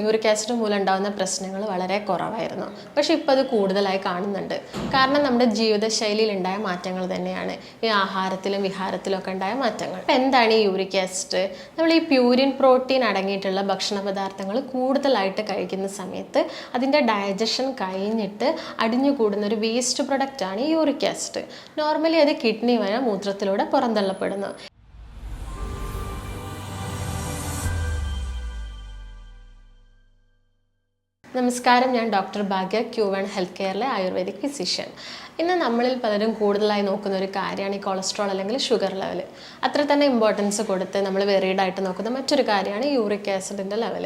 Uric acid മൂലം ഉണ്ടാകുന്ന പ്രശ്നങ്ങൾ വളരെ കുറവായിരുന്നു. പക്ഷെ ഇപ്പോൾ അത് കൂടുതലായി കാണുന്നുണ്ട്. കാരണം നമ്മുടെ ജീവിതശൈലിയിൽ ഉണ്ടായ മാറ്റങ്ങൾ തന്നെയാണ് ഈ ആഹാരത്തിലും വിഹാരത്തിലും ഒക്കെ ഉണ്ടായ മാറ്റങ്ങൾ. അപ്പോൾ എന്താണ് ഈ യൂറിക് ആസിഡ്? നമ്മൾ ഈ പ്യൂരിൻ പ്രോട്ടീൻ അടങ്ങിയിട്ടുള്ള ഭക്ഷണ പദാർത്ഥങ്ങൾ കൂടുതലായിട്ട് കഴിക്കുന്ന സമയത്ത് അതിൻ്റെ ഡൈജഷൻ കഴിഞ്ഞിട്ട് അടിഞ്ഞുകൂടുന്ന ഒരു വേസ്റ്റ് പ്രൊഡക്റ്റാണ് ഈ യൂറിക് ആസിഡ്. നോർമലി അത് കിഡ്നി വഴി മൂത്രത്തിലൂടെ പുറന്തള്ളപ്പെടുന്നു. നമസ്കാരം, ഞാൻ ഡോക്ടർ ഭാഗ്യ, Q1 ഹെൽത്ത് കെയറിലെ ആയുർവേദിക് ഫിസിഷ്യൻ. ഇന്ന് നമ്മളിൽ പലരും കൂടുതലായി നോക്കുന്ന ഒരു കാര്യമാണ് ഈ കൊളസ്ട്രോൾ അല്ലെങ്കിൽ ഷുഗർ ലെവൽ. അത്ര തന്നെ ഇമ്പോർട്ടൻസ് കൊടുത്ത് നമ്മൾ വെറീഡായിട്ട് നോക്കുന്ന മറ്റൊരു കാര്യമാണ് യൂറിക് ആസിഡിൻ്റെ ലെവൽ.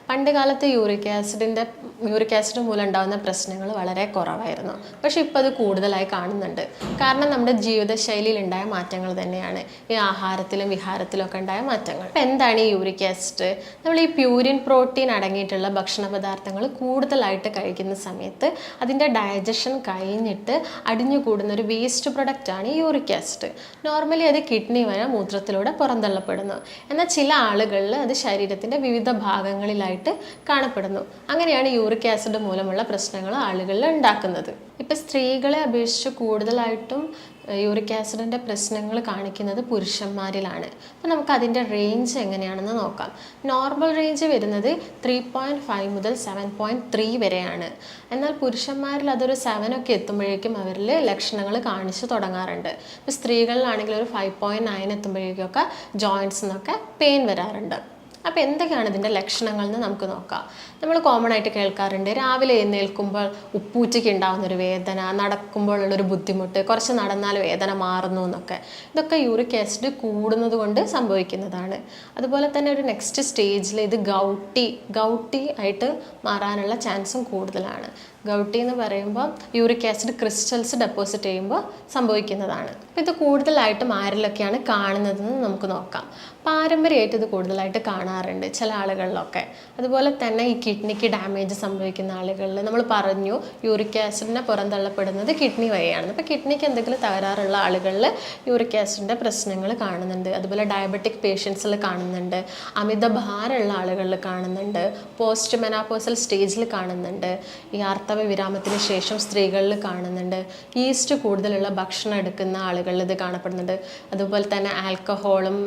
പണ്ട് കാലത്ത് യൂറിക് ആസിഡ് മൂലം ഉണ്ടാകുന്ന പ്രശ്നങ്ങൾ വളരെ കുറവായിരുന്നു. പക്ഷെ ഇപ്പോൾ അത് കൂടുതലായി കാണുന്നുണ്ട്. കാരണം നമ്മുടെ ജീവിതശൈലിയിൽ ഉണ്ടായ മാറ്റങ്ങൾ തന്നെയാണ് ഈ ആഹാരത്തിലും വിഹാരത്തിലും ഒക്കെ ഉണ്ടായ മാറ്റങ്ങൾ. അപ്പോൾ എന്താണ് ഈ യൂറിക് ആസിഡ്? നമ്മൾ ഈ പ്യൂരിൻ പ്രോട്ടീൻ അടങ്ങിയിട്ടുള്ള ഭക്ഷണ പദാർത്ഥങ്ങൾ കൂടുതലായിട്ട് കഴിക്കുന്ന സമയത്ത് അതിൻ്റെ ഡൈജഷൻ കഴിഞ്ഞിട്ട് അടിഞ്ഞുകൂടുന്ന ഒരു വേസ്റ്റ് പ്രൊഡക്റ്റാണ് ഈ യൂറിക് ആസിഡ്. നോർമലി അത് കിഡ്നി വഴി മൂത്രത്തിലൂടെ പുറന്തള്ളപ്പെടുന്നു. എന്നാൽ ചില ആളുകളിൽ അത് ശരീരത്തിൻ്റെ വിവിധ ഭാഗങ്ങളിലായിട്ട് കാണപ്പെടുന്നു. അങ്ങനെയാണ് യൂറിക് ആസിഡ് മൂലമുള്ള പ്രശ്നങ്ങൾ ആളുകളിൽ ഉണ്ടാക്കുന്നത്. ഇപ്പം സ്ത്രീകളെ അപേക്ഷിച്ച് കൂടുതലായിട്ടും യൂറിക് ആസിഡിൻ്റെ പ്രശ്നങ്ങൾ കാണിക്കുന്നത് പുരുഷന്മാരിലാണ്. അപ്പോൾ നമുക്ക് അതിൻ്റെ റേഞ്ച് എങ്ങനെയാണെന്ന് നോക്കാം. നോർമൽ റേഞ്ച് വരുന്നത് 3.5 മുതൽ 7.3 വരെയാണ്. എന്നാൽ പുരുഷന്മാരിൽ അതൊരു 7 ഒക്കെ എത്തുമ്പോഴേക്കും അവരിൽ ലക്ഷണങ്ങൾ കാണിച്ചു തുടങ്ങാറുണ്ട്. ഇപ്പോൾ സ്ത്രീകളിലാണെങ്കിൽ ഒരു 5.9 എത്തുമ്പോഴേക്കൊക്കെ ജോയിൻറ്റ്സിനൊക്കെ പെയിൻ വരാറുണ്ട്. അപ്പോൾ എന്തൊക്കെയാണ് ഇതിൻ്റെ ലക്ഷണങ്ങൾ എന്ന് നമുക്ക് നോക്കാം. നമ്മൾ കോമൺ ആയിട്ട് കേൾക്കാറുണ്ട്, രാവിലെ എഴുന്നേൽക്കുമ്പോൾ ഉപ്പൂറ്റിക്ക് ഉണ്ടാകുന്നൊരു വേദന, നടക്കുമ്പോഴുള്ളൊരു ബുദ്ധിമുട്ട്, കുറച്ച് നടന്നാൽ വേദന മാറുന്നു എന്നൊക്കെ. ഇതൊക്കെ യൂറിക് ആസിഡ് കൂടുന്നത് കൊണ്ട് സംഭവിക്കുന്നതാണ്. അതുപോലെ തന്നെ ഒരു നെക്സ്റ്റ് സ്റ്റേജിൽ ഇത് ഗൗട്ടി ആയിട്ട് മാറാനുള്ള ചാൻസും കൂടുതലാണ്. ഗൗട്ടി എന്ന് പറയുമ്പോൾ യൂറിക് ആസിഡ് ക്രിസ്റ്റൽസ് ഡെപ്പോസിറ്റ് ചെയ്യുമ്പോൾ സംഭവിക്കുന്നതാണ്. അപ്പോൾ ഇത് കൂടുതലായിട്ടും ആരിലൊക്കെയാണ് കാണുന്നതെന്ന് നമുക്ക് നോക്കാം. പാരമ്പര്യമായിട്ട് ഇത് കൂടുതലായിട്ട് കാണാറുണ്ട് ചില ആളുകളിലൊക്കെ. അതുപോലെ തന്നെ ഈ കിഡ്നിക്ക് ഡാമേജ് സംഭവിക്കുന്ന ആളുകളിൽ നമ്മൾ പറഞ്ഞു യൂറിക് ആസിഡിനെ പുറന്തള്ളപ്പെടുന്നത് കിഡ്നി വഴിയാണ്. അപ്പോൾ കിഡ്നിക്ക് എന്തെങ്കിലും തകരാറുള്ള ആളുകളിൽ യൂറിക് ആസിഡിൻ്റെ പ്രശ്നങ്ങൾ കാണുന്നുണ്ട്. അതുപോലെ ഡയബറ്റിക് പേഷ്യൻസിൽ കാണുന്നുണ്ട്, അമിതഭാരമുള്ള ആളുകളിൽ കാണുന്നുണ്ട്, പോസ്റ്റ് മെനോപോസൽ സ്റ്റേജിൽ കാണുന്നുണ്ട്, ഈ ആർത്തവ വിരാമത്തിന് ശേഷം സ്ത്രീകളിൽ കാണുന്നുണ്ട്, ഈസ്റ്റ് കൂടുതലുള്ള ഭക്ഷണം എടുക്കുന്ന ആളുകളിൽ ഇത് കാണപ്പെടുന്നുണ്ട്. അതുപോലെ തന്നെ ആൽക്കഹോളും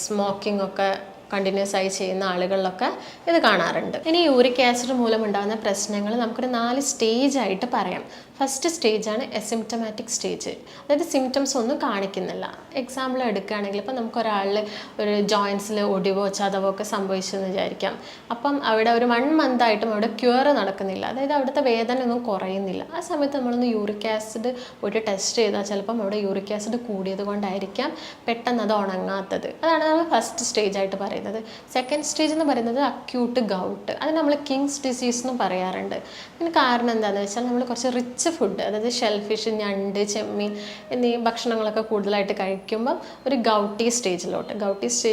സ്മോക്കിംഗ് ഒക്കെ കണ്ടിന്യൂസ് ആയി ചെയ്യുന്ന ആളുകളിലൊക്കെ ഇത് കാണാറുണ്ട്. ഇനി യൂറിക് ആസിഡ് മൂലം ഉണ്ടാകുന്ന പ്രശ്നങ്ങൾ നമുക്കൊരു 4 സ്റ്റേജ് ആയിട്ട് പറയാം. ഫസ്റ്റ് സ്റ്റേജാണ് എസിംപ്റ്റമാറ്റിക് സ്റ്റേജ്, അതായത് സിംറ്റംസ് ഒന്നും കാണിക്കുന്നില്ല. എക്സാമ്പിൾ എടുക്കുകയാണെങ്കിൽ ഇപ്പം നമുക്കൊരാളിൽ ഒരു ജോയിൻസിൽ ഒടിവോ ചതവോ ഒക്കെ സംഭവിച്ചെന്ന് വിചാരിക്കാം. അപ്പം അവിടെ ഒരു 1 month ആയിട്ടും അവിടെ ക്യൂർ നടക്കുന്നില്ല, അതായത് അവിടുത്തെ വേദന ഒന്നും കുറയുന്നില്ല. ആ സമയത്ത് നമ്മളൊന്ന് യൂറിക് ആസിഡ് പോയിട്ട് ടെസ്റ്റ് ചെയ്താൽ ചിലപ്പം അവിടെ യൂറിക് ആസിഡ് കൂടിയത് കൊണ്ടായിരിക്കാം പെട്ടെന്ന് അത് ഉണങ്ങാത്തത്. അതാണ് നമ്മൾ ഫസ്റ്റ് സ്റ്റേജ് ആയിട്ട് പറയുന്നത്. സെക്കൻഡ് സ്റ്റേജ് എന്ന് പറയുന്നത് അക്യൂട്ട് ഗൗട്ട്, അത് നമ്മൾ കിങ്സ് ഡിസീസ് എന്ന് പറയാറുണ്ട്. ഇതിന് കാരണം എന്താണെന്ന് വെച്ചാൽ നമ്മൾ കുറച്ച് റിച്ച് ഫുഡ്, അതായത് ഷെൽഫിഷ്, ഞണ്ട്, ചെമ്മീൻ എന്നീ ഭക്ഷണങ്ങളൊക്കെ കൂടുതലായിട്ട് കഴിക്കുമ്പം ഒരു ഗൗട്ടി സ്റ്റേജ്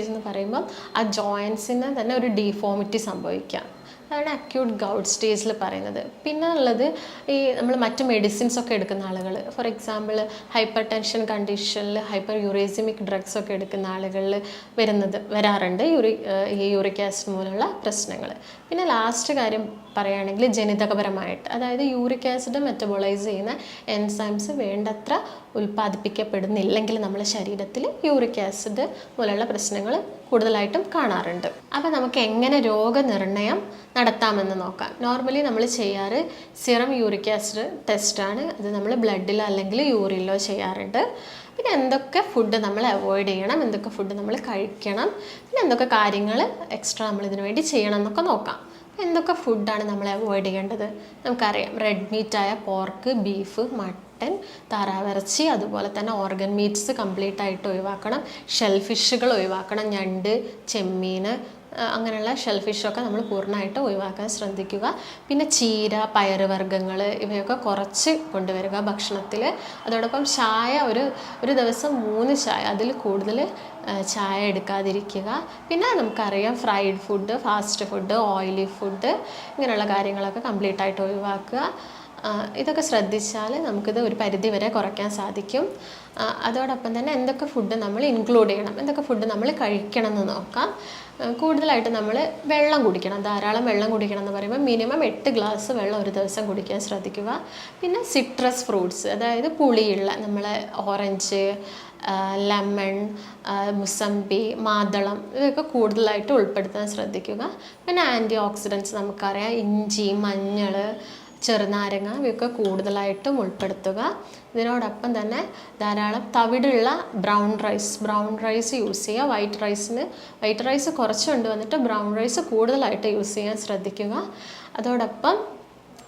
എന്ന് പറയുമ്പം ആ ജോയിൻസിന് തന്നെ ഒരു ഡീഫോമിറ്റി സംഭവിക്കാം. അതാണ് അക്യൂട്ട് ഗൗട്ട് സ്റ്റേജിൽ പറയുന്നത്. പിന്നെ ഉള്ളത് ഈ നമ്മൾ മറ്റ് മെഡിസിൻസ് ഒക്കെ എടുക്കുന്ന ആളുകൾ, ഫോർ എക്സാമ്പിൾ ഹൈപ്പർ ടെൻഷൻ കണ്ടീഷനിൽ ഹൈപ്പർ യൂറേസിമിക് ഡ്രഗ്സ് ഒക്കെ എടുക്കുന്ന ആളുകളിൽ വരാറുണ്ട് ഈ യൂറിക് ആസിഡ് മൂലമുള്ള പ്രശ്നങ്ങൾ. പിന്നെ ലാസ്റ്റ് കാര്യം പറയുകയാണെങ്കിൽ ജനിതകപരമായിട്ട്, അതായത് യൂറിക് ആസിഡ് മെറ്റബോളൈസ് ചെയ്യുന്ന എൻസൈംസ് വേണ്ടത്ര ഉൽപ്പാദിപ്പിക്കപ്പെടുന്നില്ലെങ്കിൽ നമ്മുടെ ശരീരത്തിൽ യൂറിക് ആസിഡ് മൂലമുള്ള പ്രശ്നങ്ങൾ കൂടുതലായിട്ടും കാണാറുണ്ട്. അപ്പോൾ നമുക്ക് എങ്ങനെ രോഗനിർണയം നടത്താമെന്ന് നോക്കാം. നോർമലി നമ്മൾ ചെയ്യാറ് സിറം യൂറിക് ആസിഡ് ടെസ്റ്റാണ്. അത് നമ്മൾ ബ്ലഡിലോ അല്ലെങ്കിൽ യൂറിനിലോ ചെയ്യാറുണ്ട്. പിന്നെ എന്തൊക്കെ ഫുഡ് നമ്മൾ അവോയ്ഡ് ചെയ്യണം, എന്തൊക്കെ ഫുഡ് നമ്മൾ കഴിക്കണം, പിന്നെ എന്തൊക്കെ കാര്യങ്ങൾ എക്സ്ട്രാ നമ്മൾ ഇതിനു വേണ്ടി ചെയ്യണം എന്നൊക്കെ നോക്കാം. എന്തൊക്കെ ഫുഡാണ് നമ്മൾ അവോയ്ഡ് ചെയ്യേണ്ടത്? നമുക്കറിയാം, റെഡ് മീറ്റായ പോർക്ക്, ബീഫ്, മട്ടൻ, താറാവിറച്ചി, അതുപോലെ തന്നെ ഓർഗൻ മീറ്റ്സ് കംപ്ലീറ്റ് ആയിട്ട് ഒഴിവാക്കണം. ഷെൽഫിഷുകൾ ഒഴിവാക്കണം, ഞണ്ട്, ചെമ്മീൻ, അങ്ങനെയുള്ള ഷെൽഫിഷൊക്കെ നമ്മൾ പൂർണ്ണമായിട്ട് ഒഴിവാക്കാൻ ശ്രദ്ധിക്കുക. പിന്നെ ചീര, പയറുവർഗ്ഗങ്ങൾ ഇവയൊക്കെ കുറച്ച് കൊണ്ടുവരിക ഭക്ഷണത്തിൽ. അതോടൊപ്പം ചായ ഒരു ദിവസം 3 ചായ, അതിൽ കൂടുതൽ ചായ എടുക്കാതിരിക്കുക. പിന്നെ നമുക്കറിയാം fried food, fast food, oily food, ഇങ്ങനെയുള്ള കാര്യങ്ങളൊക്കെ കംപ്ലീറ്റ് ആയിട്ട് ഒഴിവാക്കുക. ഇതൊക്കെ ശ്രദ്ധിച്ചാൽ നമുക്കിത് ഒരു പരിധി വരെ കുറയ്ക്കാൻ സാധിക്കും. അതോടൊപ്പം തന്നെ എന്തൊക്കെ ഫുഡ് നമ്മൾ ഇൻക്ലൂഡ് ചെയ്യണം, എന്തൊക്കെ ഫുഡ് നമ്മൾ കഴിക്കണം എന്ന് നോക്കാം. കൂടുതലായിട്ട് നമ്മൾ വെള്ളം കുടിക്കണം, ധാരാളം വെള്ളം കുടിക്കണം എന്ന് പറയുമ്പോൾ മിനിമം 8 ഗ്ലാസ് വെള്ളം ഒരു ദിവസം കുടിക്കാൻ ശ്രദ്ധിക്കുക. പിന്നെ സിട്രസ് ഫ്രൂട്ട്സ്, അതായത് പുളിയുള്ള നമ്മളെ ഓറഞ്ച്, ലെമൺ, മുസമ്പി, മാതളം ഇതൊക്കെ കൂടുതലായിട്ട് ഉൾപ്പെടുത്താൻ ശ്രദ്ധിക്കുക. പിന്നെ ആൻറ്റി ഓക്സിഡൻറ്റ്സ് നമുക്കറിയാം, ഇഞ്ചി, മഞ്ഞൾ, ചെറുനാരങ്ങ ഇവയൊക്കെ കൂടുതലായിട്ടും ഉൾപ്പെടുത്തുക. ഇതിനോടൊപ്പം തന്നെ ധാരാളം തവിടുള്ള ബ്രൗൺ റൈസ് യൂസ് ചെയ്യുക. വൈറ്റ് റൈസ് കുറച്ച് കൊണ്ടുവന്നിട്ട് ബ്രൗൺ റൈസ് കൂടുതലായിട്ട് യൂസ് ചെയ്യാൻ ശ്രദ്ധിക്കുക. അതോടൊപ്പം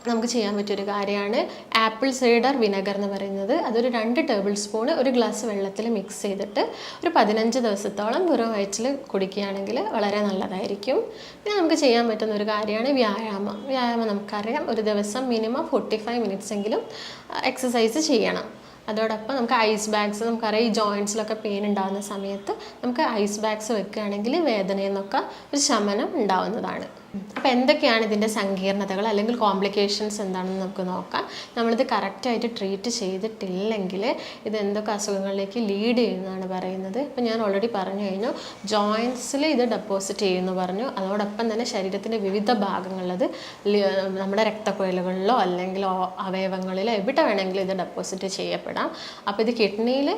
നമുക്ക് ചെയ്യാൻ പറ്റിയൊരു കാര്യമാണ് ആപ്പിൾ സൈഡർ വിനെഗർ എന്ന് പറയുന്നത്. അതൊരു 2 ടേബിൾ സ്പൂൺ ഒരു ഗ്ലാസ് വെള്ളത്തിൽ മിക്സ് ചെയ്തിട്ട് ഒരു 15 ദിവസത്തോളം വെറും വയറ്റിൽ കുടിക്കുകയാണെങ്കിൽ വളരെ നല്ലതായിരിക്കും. പിന്നെ നമുക്ക് ചെയ്യാൻ പറ്റുന്ന ഒരു കാര്യമാണ് വ്യായാമം നമുക്കറിയാം, ഒരു ദിവസം മിനിമം 45 മിനിറ്റ്സ് എങ്കിലും എക്സസൈസ് ചെയ്യണം. അതോടൊപ്പം നമുക്ക് ഐസ് ബാഗ്സ്, നമുക്കറിയാം ഈ ജോയിൻറ്റ്സിലൊക്കെ പെയിൻ ഉണ്ടാകുന്ന സമയത്ത് നമുക്ക് ഐസ് ബാഗ്സ് വെക്കുകയാണെങ്കിൽ വേദനയിൽ നിന്നൊക്കെ ഒരു ശമനം ഉണ്ടാവുന്നതാണ്. അപ്പോൾ എന്തൊക്കെയാണ് ഇതിൻ്റെ സങ്കീർണതകൾ അല്ലെങ്കിൽ കോംപ്ലിക്കേഷൻസ് എന്താണെന്ന് നമുക്ക് നോക്കാം. നമ്മളിത് കറക്റ്റായിട്ട് ട്രീറ്റ് ചെയ്തിട്ടില്ലെങ്കിൽ ഇത് എന്തൊക്കെ അസുഖങ്ങളിലേക്ക് ലീഡ് ചെയ്യുന്നതാണ് പറയുന്നത്. ഇപ്പോൾ ഞാൻ ഓൾറെഡി പറഞ്ഞു കഴിഞ്ഞു, ജോയിൻറ്റ്സിൽ ഇത് ഡെപ്പോസിറ്റ് ചെയ്യുമെന്ന് പറഞ്ഞു. അതോടൊപ്പം തന്നെ ശരീരത്തിൻ്റെ വിവിധ ഭാഗങ്ങളിൽ അത് നമ്മുടെ രക്തക്കുഴലുകളിലോ അല്ലെങ്കിൽ അവയവങ്ങളിലോ എവിടെ വേണമെങ്കിലും ഇത് ഡെപ്പോസിറ്റ് ചെയ്യപ്പെടാം. അപ്പോൾ ഇത് കിഡ്നിയിൽ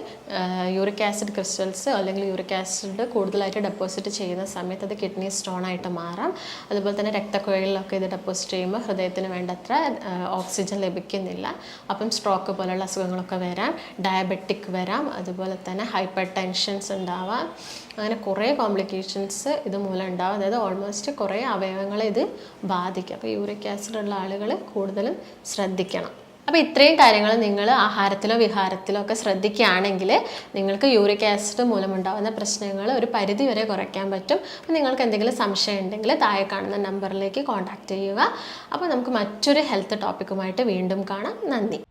യൂറിക് ആസിഡ് ക്രിസ്റ്റൽസ് അല്ലെങ്കിൽ യൂറിക് ആസിഡ് കൂടുതലായിട്ട് ഡെപ്പോസിറ്റ് ചെയ്യുന്ന സമയത്ത് അത് കിഡ്നി സ്റ്റോണായിട്ട് മാറാം. അതുപോലെ തന്നെ രക്തക്കുഴലിലൊക്കെ ഇത് ഡെപ്പോസിറ്റ് ചെയ്യുമ്പോൾ ഹൃദയത്തിന് വേണ്ടത്ര ഓക്സിജൻ ലഭിക്കുന്നില്ല. അപ്പം സ്ട്രോക്ക് പോലുള്ള അസുഖങ്ങളൊക്കെ വരാം, ഡയബറ്റിക് വരാം, അതുപോലെ തന്നെ ഹൈപ്പർ ടെൻഷൻസ് ഉണ്ടാവാം. അങ്ങനെ കുറേ കോംപ്ലിക്കേഷൻസ് ഇത് മൂലം ഉണ്ടാവും. അതായത് ഓൾമോസ്റ്റ് കുറേ അവയവങ്ങളെ ഇത് ബാധിക്കും. അപ്പോൾ യൂറിക് ആസിഡ് ഉള്ള ആളുകൾ കൂടുതലും ശ്രദ്ധിക്കണം. അപ്പോൾ ഇത്രയും കാര്യങ്ങൾ നിങ്ങൾ ആഹാരത്തിലോ വിഹാരത്തിലോ ഒക്കെ ശ്രദ്ധിക്കുകയാണെങ്കിൽ നിങ്ങൾക്ക് യൂറിക് ആസിഡ് മൂലമുണ്ടാകുന്ന പ്രശ്നങ്ങൾ ഒരു പരിധി വരെ കുറയ്ക്കാൻ പറ്റും. അപ്പോൾ നിങ്ങൾക്ക് എന്തെങ്കിലും സംശയം ഉണ്ടെങ്കിൽ താഴെ കാണുന്ന നമ്പറിലേക്ക് കോൺടാക്റ്റ് ചെയ്യുക. അപ്പോൾ നമുക്ക് മറ്റൊരു ഹെൽത്ത് ടോപ്പിക്കുമായിട്ട് വീണ്ടും കാണാം. നന്ദി.